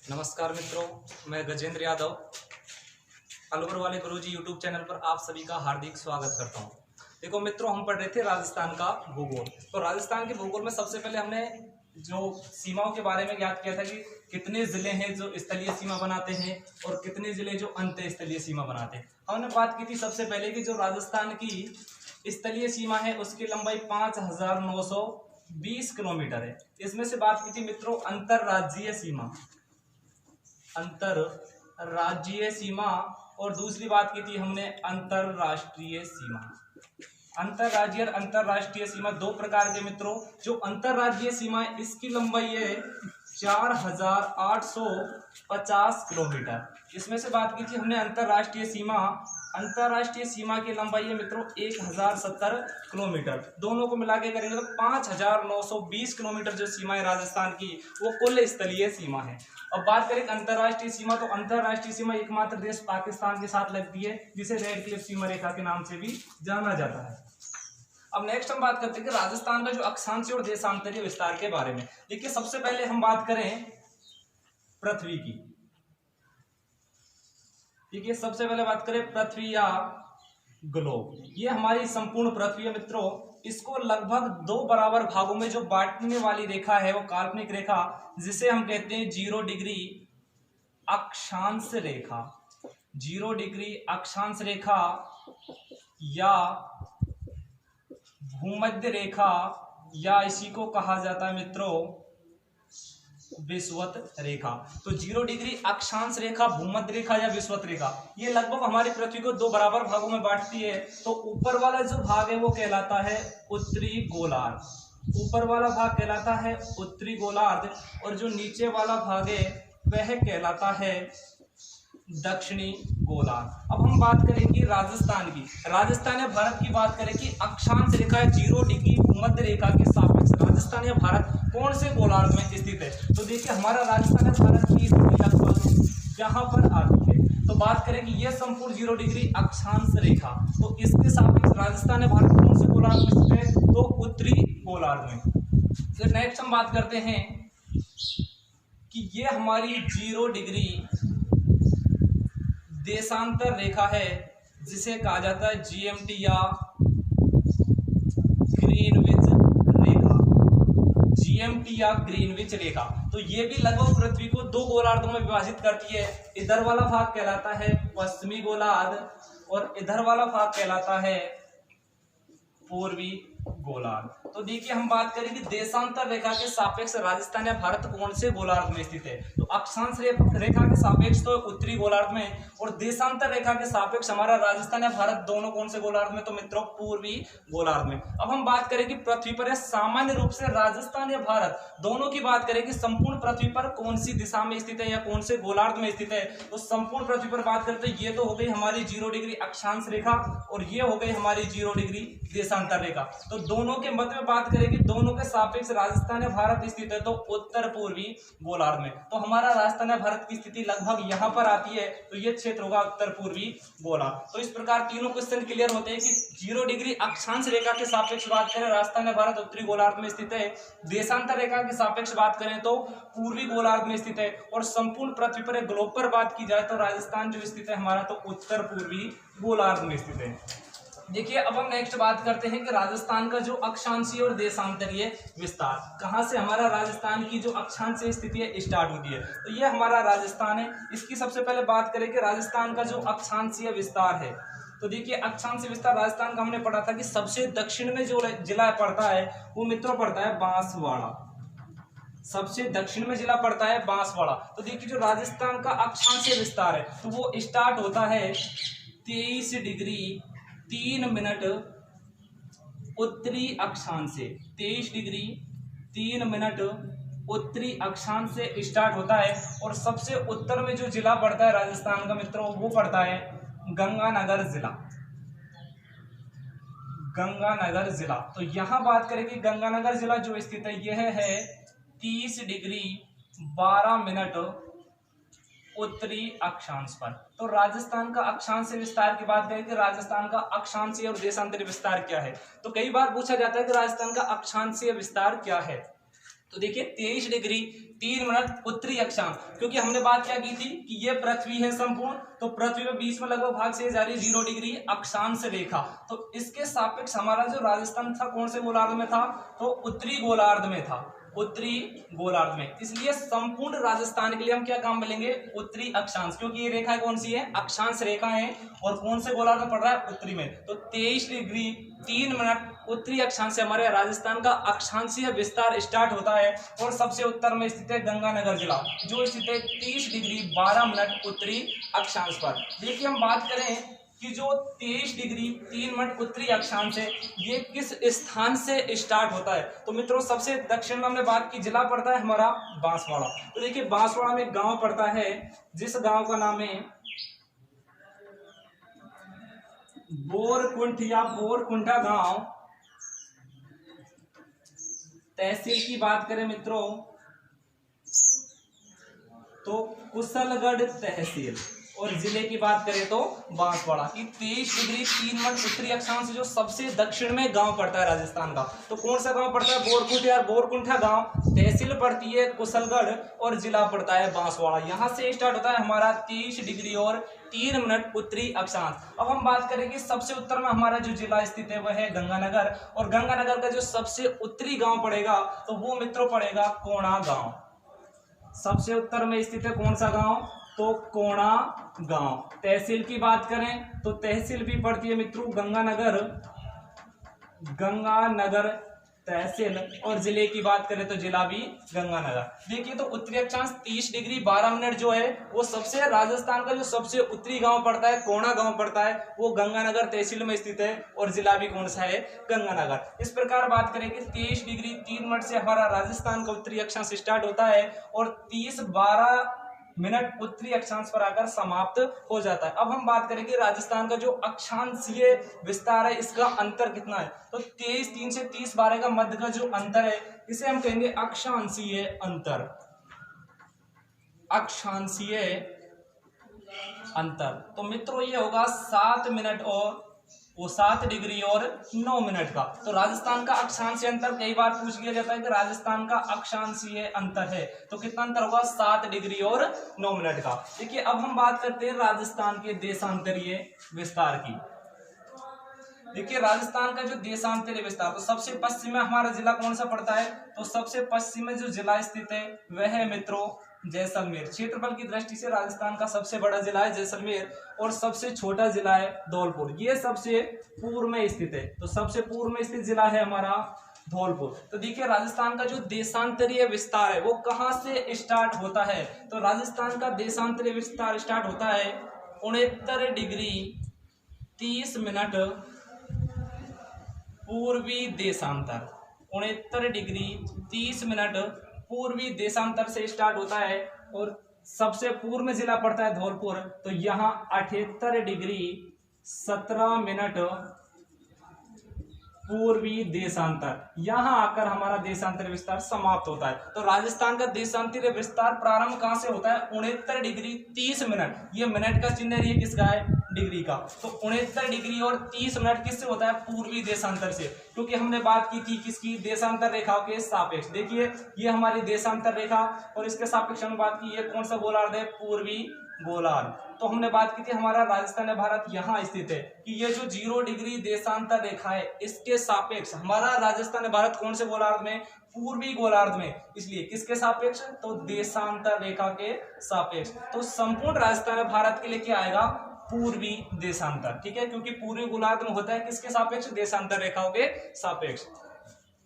नमस्कार मित्रों, मैं गजेंद्र यादव अलवर वाले गुरुजी यूट्यूब चैनल पर आप सभी का हार्दिक स्वागत करता हूं। देखो मित्रों, हम पढ़ रहे थे राजस्थान का भूगोल। तो राजस्थान के भूगोल में सबसे पहले हमने जो सीमाओं के बारे में ज्ञात किया था कि कितने जिले हैं जो स्थलीय सीमा बनाते हैं और कितने जिले जो अंत स्थलीय सीमा बनाते हैं। हमने बात की थी सबसे पहले कि जो राजस्थान की स्थलीय सीमा है उसकी लंबाई 5920 किलोमीटर है। इसमें से बात की थी मित्रों अंतरराज्यीय सीमा, अंतरराज्यीय सीमा, और दूसरी बात की थी हमने अंतरराष्ट्रीय सीमा। अंतरराज्यीय और अंतरराष्ट्रीय सीमा दो प्रकार के मित्रों। जो अंतरराज्यीय सीमा है इसकी लंबाई है 4850 किलोमीटर। इसमें से बात की थी हमने अंतरराष्ट्रीय सीमा, अंतरराष्ट्रीय सीमा की लंबाई है मित्रों 1070 किलोमीटर। दोनों को मिला के करेंगे तो 5920 किलोमीटर जो सीमा है राजस्थान की वो कुल स्थलीय सीमा है। अब बात करें अंतरराष्ट्रीय सीमा, तो अंतरराष्ट्रीय सीमा एकमात्र देश पाकिस्तान के साथ लगती है जिसे रेड क्लिफ सीमा रेखा के नाम से भी जाना जाता है। अब नेक्स्ट हम बात करते हैं कि राजस्थान का जो अक्षांशीय और देशांतरीय विस्तार के बारे में। देखिए सबसे पहले हम बात करें पृथ्वी की। ठीक है, सबसे पहले बात करें पृथ्वी या ग्लोब। ये हमारी संपूर्ण पृथ्वी है मित्रों। इसको लगभग दो बराबर भागों में जो बांटने वाली रेखा है वो काल्पनिक रेखा, जिसे हम कहते हैं 0 डिग्री अक्षांश रेखा। 0 डिग्री अक्षांश रेखा या भूमध्य रेखा, या इसी को कहा जाता है मित्रों विषुवत रेखा। तो 0 डिग्री अक्षांश रेखा, भूमध्य रेखा या विषुवत रेखा, ये लगभग हमारी पृथ्वी को दो बराबर भागों में बांटती है। तो ऊपर वाला जो भाग है वो कहलाता है उत्तरी गोलार्ध। ऊपर वाला भाग कहलाता है उत्तरी गोलार्ध और जो नीचे वाला भाग है वह कहलाता है दक्षिणी गोलार्ध। अब हम बात करेंगे राजस्थान की। राजस्थान या भारत की बात करें कि अक्षांश रेखा 0 डिग्री भूमध्य रेखा के सापेक्ष राजस्थान या भारत कौन से गोलार्ध में स्थित है। तो देखिए हमारा राजस्थान या भारत की स्थिति लगभग यहाँ पर आती है। तो बात करें कि यह संपूर्ण 0 डिग्री अक्षांश रेखा, तो इसके सापेक्ष राजस्थान या भारत कौन से गोलार्ध में स्थित है, तो उत्तरी गोलार्ध में। फिर नेक्स्ट हम बात करते हैं कि ये हमारी 0 डिग्री देशांतर रेखा है जिसे कहा जाता है जीएमटी या ग्रीनविच रेखा। जीएमटी या ग्रीनविच रेखा, तो ये भी लगभग पृथ्वी को दो गोलार्धों में विभाजित करती है। इधर वाला भाग कहलाता है पश्चिमी गोलार्ध और इधर वाला भाग कहलाता है पूर्वी गोलार्ध। तो देखिए हम बात करें कि देशांतर रेखा के सापेक्ष राजस्थान या भारत कौन से गोलार्ध में स्थित है, तो अक्षांश रेखा के सापेक्ष तो उत्तरी गोलार्ध में, और देशांतर रेखा के सापेक्ष हमारा राजस्थान या भारत दोनों कौन से गोलार्ध में, तो मित्रों पूर्वी गोलार्ध में। अब हम बात करें कि पृथ्वी पर सामान्य रूप से राजस्थान या भारत दोनों की बात करें कि संपूर्ण पृथ्वी पर कौन सी दिशा में स्थित है या कौन से गोलार्ध में स्थित है, तो संपूर्ण पृथ्वी पर बात करते हैं ये तो हो गई हमारी 0 डिग्री अक्षांश रेखा और ये हो गई हमारी 0 डिग्री देशांतर रेखा। तो दोनों के मध्य में बात करें कि दोनों के सापेक्ष राजस्थान या भारत स्थित है तो उत्तर पूर्वी गोलार्ध में। तो हमारा राजस्थान या भारत की स्थिति लगभग यहाँ पर आती है, तो ये क्षेत्र होगा उत्तर पूर्वी गोलार्ध। तो इस प्रकार तीनों क्वेश्चन क्लियर होते हैं कि 0 डिग्री अक्षांश रेखा के सापेक्ष बात करें राजस्थान या भारत उत्तरी गोलार्ध में स्थित है, देशांतर रेखा के सापेक्ष बात करें तो पूर्वी गोलार्ध में स्थित है, और संपूर्ण पृथ्वी पर ग्लोब पर बात की जाए तो राजस्थान जो स्थित है हमारा तो उत्तर पूर्वी गोलार्ध में स्थित है। देखिए अब हम नेक्स्ट बात करते हैं कि राजस्थान का जो अक्षांशीय और देशांतरीय विस्तार, कहां से हमारा राजस्थान की जो अक्षांशीय स्थिति है स्टार्ट होती है, तो ये हमारा राजस्थान है। इसकी सबसे पहले बात करें कि राजस्थान का जो अक्षांशीय विस्तार है, तो देखिए अक्षांशीय विस्तार राजस्थान का हमने पढ़ा था कि सबसे दक्षिण में जो जिला पड़ता है वो मित्रों पड़ता है बांसवाड़ा। सबसे दक्षिण में जिला पड़ता है बांसवाड़ा। तो देखिए जो राजस्थान का अक्षांशीय विस्तार है तो वो स्टार्ट होता है 23 डिग्री 3 मिनट उत्तरी अक्षांश से। 23 डिग्री 3 मिनट उत्तरी अक्षांश से स्टार्ट होता है, और सबसे उत्तर में जो जिला पड़ता है राजस्थान का मित्रों वो पड़ता है गंगानगर जिला। गंगानगर जिला, तो यहां बात करें कि गंगानगर जिला जो स्थित है यह है 30 डिग्री 12 मिनट उत्तरी अक्षांश पर। तो राजस्थान का अक्षांशीय विस्तार की बात करें कि राजस्थान का अक्षांशीय और देशांतरीय विस्तार क्या है, तो कई बार पूछा जाता है कि राजस्थान का अक्षांशीय विस्तार क्या है। तो देखिए 23 डिग्री 3 मिनट उत्तरी अक्षांश, क्योंकि हमने बात क्या की थी कि ये पृथ्वी है संपूर्ण, तो पृथ्वी में बीच में लगभग भाग से जा रही 0 डिग्री अक्षांश रेखा, तो इसके सापेक्ष हमारा जो राजस्थान था कौन से गोलार्ध में था, तो उत्तरी गोलार्ध में था, उत्तरी गोलार्ध में। इसलिए संपूर्ण राजस्थान के लिए हम क्या काम मिलेंगे, उत्तरी अक्षांश, क्योंकि ये रेखा कौन सी है, अक्षांश रेखा है, और कौन से गोलार्ध में पड़ रहा है, उत्तरी में। तो 23 डिग्री 3 मिनट उत्तरी अक्षांश से हमारे राजस्थान का अक्षांशीय विस्तार स्टार्ट होता है, और सबसे उत्तर में स्थित है गंगानगर जिला, जो स्थित है 30 डिग्री 12 मिनट उत्तरी अक्षांश पर। देखिए हम बात करें कि जो 23 डिग्री 3 मिनट उत्तरी अक्षांश है, ये किस स्थान से स्टार्ट होता है, तो मित्रों सबसे दक्षिण में हमने बात की, जिला पड़ता है हमारा बांसवाड़ा। तो देखिए बांसवाड़ा में एक गांव पड़ता है, जिस गांव का नाम है बोरकुंठ या बोरकुंठा गांव। तहसील की बात करें मित्रों तो कुशलगढ़ तहसील, और जिले की बात करें तो बांसवाड़ा की। 23 डिग्री 3 मिनट उत्तरी अक्षांश जो सबसे दक्षिण में गांव पड़ता है राजस्थान का, तो कौन सा गांव पड़ता है, बोरकुंठ या बोरकुंठा गांव। तहसील पड़ती है कुशलगढ़ और जिला पड़ता है बांसवाड़ा। यहाँ से स्टार्ट होता है हमारा 23 डिग्री और 3 मिनट उत्तरी अक्षांश। अब हम बात करें कि सबसे उत्तर में हमारा जो जिला स्थित है वह है गंगानगर, और गंगानगर का जो सबसे उत्तरी गांव पड़ेगा तो वो मित्रों पड़ेगा कोणा गांव। सबसे उत्तर में स्थित है कौन सा गांव, तो कोणा गांव। तहसील की बात करें तो तहसील भी पड़ती है मित्रों गंगानगर, गंगानगर तहसील, और जिले की बात करें तो जिला भी गंगानगर। देखिए तो उत्तरी अक्षांश 30 डिग्री 12 मिनट जो है वो सबसे राजस्थान का जो सबसे उत्तरी गांव पड़ता है, कोणा गांव पड़ता है, वो गंगानगर तहसील में स्थित है, और जिला भी कौन सा है, गंगानगर। इस प्रकार बात करें कि 23 डिग्री 3 मिनट से हमारा राजस्थान का उत्तरी अक्षांश स्टार्ट होता है, और 30-12 मिनट उत्तरी अक्षांश पर आकर समाप्त हो जाता है। अब हम बात करेंगे राजस्थान का जो अक्षांशीय विस्तार है इसका अंतर कितना है, तो 23-3 से 30-12 का मध्य का जो अंतर है इसे हम कहेंगे अक्षांशीय अंतर। अक्षांशीय अंतर तो मित्रों ये होगा 7 मिनट और वो 7 डिग्री और 9 मिनट का। तो राजस्थान का अक्षांशीय अंतर कई बार पूछ लिया जाता है कि राजस्थान का अक्षांशीय अंतर है, तो कितना अंतर होगा, 7 डिग्री और 9 मिनट का। देखिए अब हम बात करते हैं राजस्थान के देशांतरीय विस्तार की। देखिए राजस्थान का जो देशांतरीय विस्तार, तो सबसे पश्चिम में हमारा जिला कौन सा पड़ता है, तो सबसे पश्चिम में जो जिला स्थित है वह है मित्रों जैसलमेर। क्षेत्रफल की दृष्टि से राजस्थान का सबसे बड़ा जिला है जैसलमेर, और सबसे छोटा जिला है धौलपुर। ये सबसे पूर्व में स्थित है, तो सबसे पूर्व में स्थित जिला है हमारा धौलपुर। तो देखिए राजस्थान का जो देशांतरीय विस्तार है वो कहां से स्टार्ट होता है, तो राजस्थान का देशांतरीय विस्तार स्टार्ट होता है 69 डिग्री 30 मिनट पूर्वी देशांतर। 69 डिग्री 30 मिनट पूर्वी देशांतर से स्टार्ट होता है, और सबसे पूर्व में जिला पड़ता है धौलपुर, तो यहाँ 78 डिग्री 17 मिनट पूर्वी देशांतर, यहां आकर हमारा देशांतरीय विस्तार समाप्त होता है। तो राजस्थान का देशांतरीय विस्तार प्रारंभ कहां से होता है, 69 डिग्री 30 मिनट। ये मिनट का चिन्ह है, ये किसका है, डिग्री का। तो 69 डिग्री और 30 मिनट किससे होता है, पूर्वी देशांतर से, क्योंकि हमने बात की थी किसकी, देशांतर रेखाओं के सापेक्ष। देखिए ये हमारी देशांतर रेखा, और इसके सापेक्ष हमने बात की, ये कौन सा गोलार्ध है, पूर्वी गोलार्ध। तो हमने बात की थी हमारा राजस्थान भारत यहाँ स्थित है, कि ये जो 0 डिग्री देशांतर रेखा है इसके सापेक्ष हमारा राजस्थान भारत कौन से गोलार्ध में, पूर्वी गोलार्ध में। इसलिए किसके सापेक्ष, तो देशांतर रेखा के सापेक्ष। तो संपूर्ण राजस्थान भारत के लिए क्या आएगा, पूर्वी देशांतर, ठीक है, क्योंकि पूर्वी गोलार्ध में होता है किसके सापेक्ष, देशांतर रेखाओं के सापेक्ष।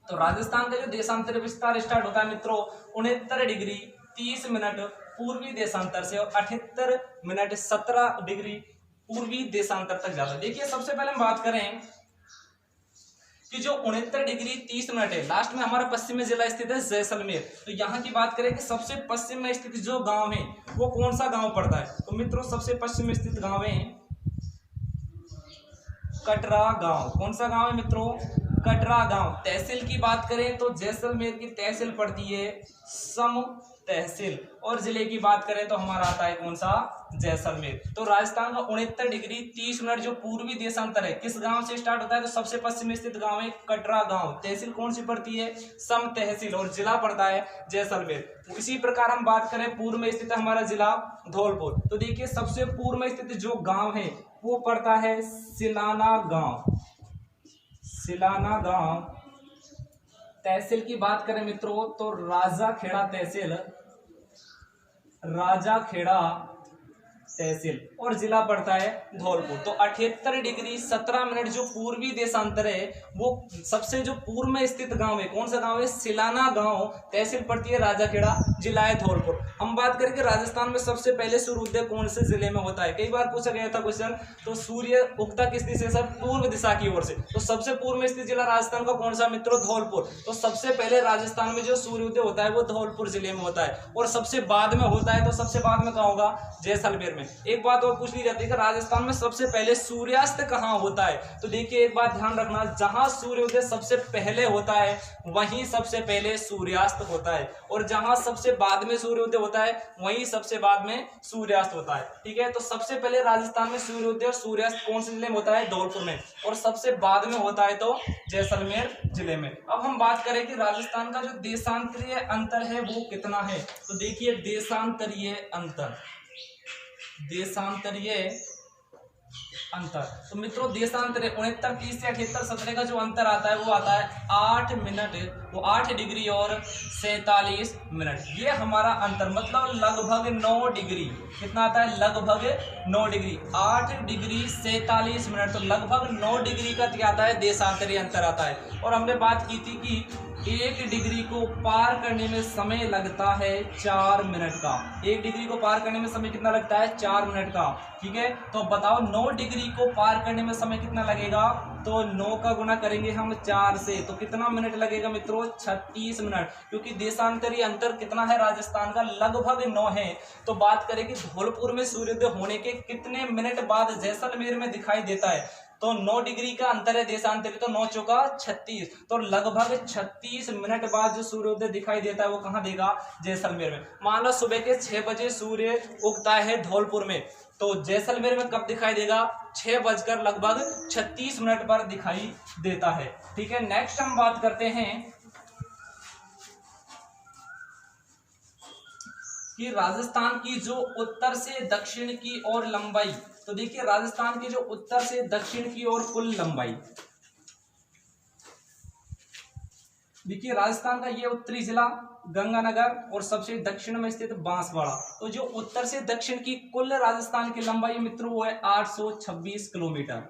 तो राजस्थान का जो देशांतर विस्तार स्टार्ट होता है मित्रों 69 डिग्री 30 मिनट पूर्वी देशांतर से, और 78 मिनट 17 डिग्री पूर्वी देशांतर तक जाता है। देखिए सबसे पहले हम बात करें कि जो 69 डिग्री 30 मिनट है, लास्ट में हमारा पश्चिम में जिला स्थित है जैसलमेर। तो यहाँ की बात करें कि सबसे पश्चिम में स्थित जो गांव है वो कौन सा गांव पड़ता है, तो मित्रों सबसे पश्चिम में स्थित गांव है कटरा गांव। कौन सा गांव है मित्रों, कटरा गांव। तहसील की बात करें तो जैसलमेर की तहसील पड़ती है तहसील। और जिले की बात करें तो हमारा आता है कौन सा, जैसलमेर। तो राजस्थान का 69 डिग्री 30 मिनट जो पूर्वी देशांतर है किस गांव से स्टार्ट होता है, तो सबसे पश्चिम स्थित गांव है कटरा गांव। तहसील कौन सी पड़ती है, सम तहसील, और जिला पड़ता है जैसलमेर। इसी प्रकार हम बात करें पूर्व में स्थित हमारा जिला धौलपुर। तो देखिए सबसे पूर्व में स्थित जो गांव है वो पड़ता है सिलाना गांव। सिलाना गांव। तहसील की बात करें मित्रों तो राजाखेड़ा तहसील, राजाखेड़ा तहसील, और जिला पड़ता है धौलपुर। तो 78 डिग्री 17 मिनट जो पूर्वी देशांतर है वो सबसे जो पूर्व में स्थित गांव है, कौन सा गांव है, सिलाना गांव। तहसील पड़ती है राजाखेड़ा, जिला है धौलपुर। हम बात करें कि राजस्थान में सबसे पहले सूर्योदय कौन से जिले में होता है, कई बार पूछा गया था क्वेश्चन। तो सूर्य उगता किस दिशा से, सब पूर्व दिशा की ओर से। तो सबसे पूर्व में स्थित जिला राजस्थान का कौन सा मित्रों, धौलपुर। तो सबसे पहले राजस्थान में जो सूर्योदय होता है वो धौलपुर जिले में होता है, और सबसे बाद में होता है तो सबसे बाद में कहाँ होगा, जैसलमेर में। एक बात और पूछ ली जाती है कि राजस्थान में सबसे पहले सूर्यास्त कहाँ होता है, तो देखिए एक बात ध्यान रखना, जहां सूर्योदय सबसे पहले होता है वहीं सबसे पहले सूर्यास्त होता है, और जहां सबसे बाद में सूर्योदय होता है वहीं सबसे बाद में सूर्यास्त होता है। ठीक है, तो सबसे पहले राजस्थान में सूर्योदय और सूर्यास्त कौन से जिले में होता है, धौलपुर में, और सबसे बाद में होता है तो जैसलमेर जिले में। अब हम बात करें कि राजस्थान का जो देशांतरीय अंतर है वो कितना है, तो देखिए देशांतरीय अंतर, देशांतरीय अंतर। तो मित्रों देशांतरीय 69, 30 से 78, 17 का जो अंतर आता है वो आता है 8 मिनट, वो 8 डिग्री और 47 मिनट। ये हमारा अंतर मतलब लगभग 9 डिग्री, कितना आता है, लगभग 9 डिग्री, 8 डिग्री 47 मिनट। तो लगभग 9 डिग्री का क्या आता है, देशांतरीय अंतर आता है। और हमने बात की थी कि 1 डिग्री को पार करने में समय लगता है 4 मिनट का। 1 डिग्री को पार करने में समय कितना लगता है, 4 मिनट का। ठीक है, तो बताओ 9 डिग्री को पार करने में समय कितना लगेगा, तो 9 का गुना करेंगे हम 4 से, तो कितना मिनट लगेगा मित्रों, 36 मिनट। क्योंकि देशांतरीय अंतर कितना है राजस्थान का, लगभग 9 है। तो बात करें कि धौलपुर में सूर्योदय होने के कितने मिनट बाद जैसलमेर में दिखाई देता है, तो 9 डिग्री का अंतर है देशांतरीय, तो 9 चौका 36, तो लगभग 36 मिनट बाद जो सूर्योदय दिखाई देता है वो कहाँ देगा, जैसलमेर में। मान लो सुबह के 6 बजे सूर्य उगता है धौलपुर में, तो जैसलमेर में कब दिखाई देगा, 6 बजकर लगभग 36 मिनट पर दिखाई देता है। ठीक है, नेक्स्ट हम बात करते हैं कि राजस्थान की जो उत्तर से दक्षिण की ओर लंबाई। तो देखिए राजस्थान की जो उत्तर से दक्षिण की ओर कुल लंबाई, देखिए राजस्थान का ये उत्तरी जिला गंगानगर और सबसे दक्षिण में स्थित बांसवाड़ा। तो जो उत्तर से दक्षिण की कुल राजस्थान की लंबाई मित्रों वो है 826 किलोमीटर,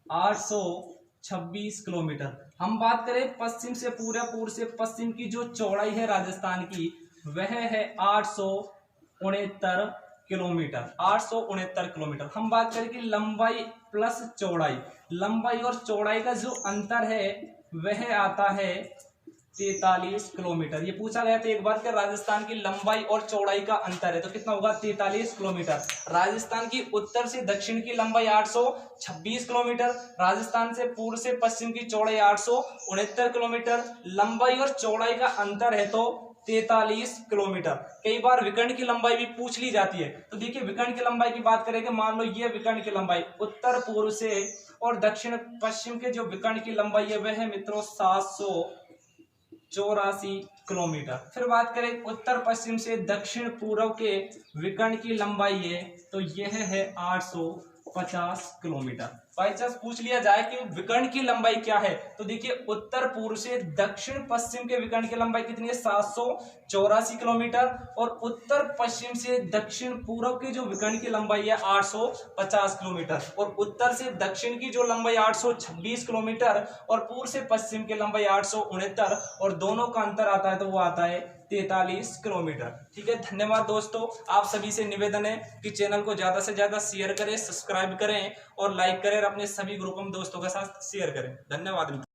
826 किलोमीटर। हम बात करें पश्चिम से पूर्व से पश्चिम की जो चौड़ाई है राजस्थान की वह है 869 किलोमीटर, 869 किलोमीटर। हम बात करें कि लंबाई प्लस चौड़ाई, लंबाई और चौड़ाई का जो अंतर है वह आता है 43 किलोमीटर। ये पूछा गया था एक बार कि राजस्थान की लंबाई और चौड़ाई का अंतर है तो कितना होगा, 43 किलोमीटर। राजस्थान की उत्तर से दक्षिण की लंबाई 826 किलोमीटर, राजस्थान से पूर्व से पश्चिम की चौड़ाई 869 किलोमीटर, लंबाई और चौड़ाई का अंतर है तो 43 किलोमीटर। कई बार विकर्ण की लंबाई भी पूछ ली जाती है, तो देखिए विकर्ण की लंबाई की बात करें कि मान लो ये विकर्ण की लंबाई उत्तर पूर्व से और दक्षिण पश्चिम के जो विकर्ण की लंबाई है वह है मित्रों 784 किलोमीटर। फिर बात करें उत्तर पश्चिम से दक्षिण पूर्व के विकर्ण की लंबाई है तो यह है 850 किलोमीटर। बाई चांस पूछ लिया जाए कि विकर्ण की लंबाई क्या है तो देखिए उत्तर पूर्व से दक्षिण पश्चिम के विकर्ण की लंबाई कितनी है, 784 किलोमीटर, और उत्तर पश्चिम से दक्षिण पूर्व की जो विकर्ण की लंबाई है 850 किलोमीटर, और उत्तर से दक्षिण की जो लंबाई 826 किलोमीटर और पूर्व से पश्चिम की लंबाई 869, और दोनों का अंतर आता है तो वो आता है 43 किलोमीटर। ठीक है, धन्यवाद दोस्तों। आप सभी से निवेदन है कि चैनल को ज्यादा से ज्यादा शेयर करें, सब्सक्राइब करें और लाइक करें, और अपने सभी ग्रुप में दोस्तों के साथ शेयर करें। धन्यवाद।